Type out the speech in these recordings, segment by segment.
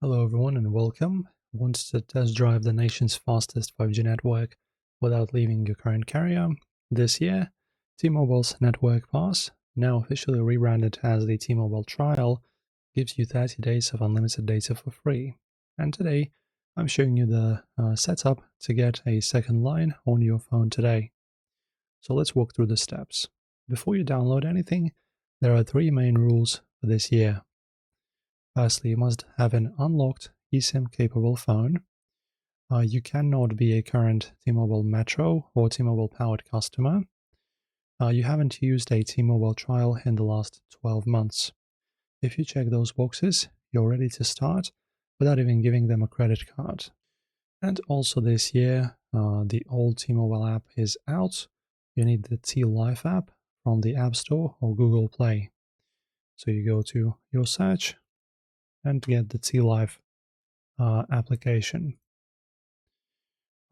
Hello everyone and welcome. Want to test drive the nation's fastest 5G network without leaving your current carrier? This year, T-Mobile's Network Pass, now officially rebranded as the T-Mobile Trial, gives you 30 days of unlimited data for free. And today, I'm showing you the setup to get a second line on your phone today. So let's walk through the steps. Before you download anything, there are three main rules for this year. Firstly, you must have an unlocked eSIM capable phone. You cannot be a current T-Mobile Metro or T-Mobile powered customer. You haven't used a T-Mobile trial in the last 12 months. If you check those boxes, you're ready to start without even giving them a credit card. And also this year, the old T-Mobile app is out. You need the T-Life app from the App Store or Google Play. So you go to your search and get the T-Life application.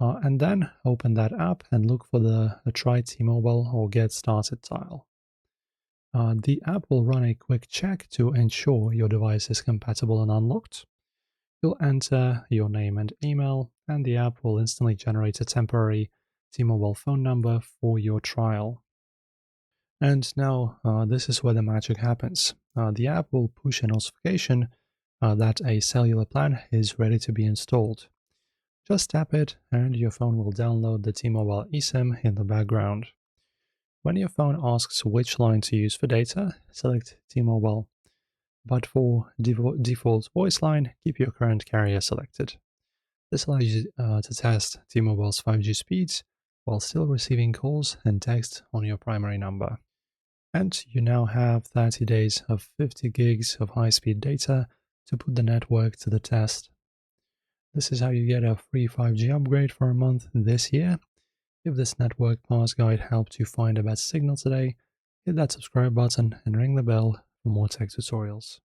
And then open that app and look for the Try T-Mobile or Get Started tile. The app will run a quick check to ensure your device is compatible and unlocked. You'll enter your name and email, and the app will instantly generate a temporary T-Mobile phone number for your trial. And now this is where the magic happens. The app will push a notification that a cellular plan is ready to be installed. Just tap it and your phone will download the T-Mobile eSIM in the background. When your phone asks which line to use for data, select T-Mobile. But for default voice line, keep your current carrier selected. This allows you to test T-Mobile's 5G speeds while still receiving calls and text on your primary number. And you now have 30 days of 50 gigs of high-speed data to put the network to the test. This is how you get a free 5G upgrade for a month this year. If this Network Pass guide helped you find a better signal today, hit that subscribe button and ring the bell for more tech tutorials.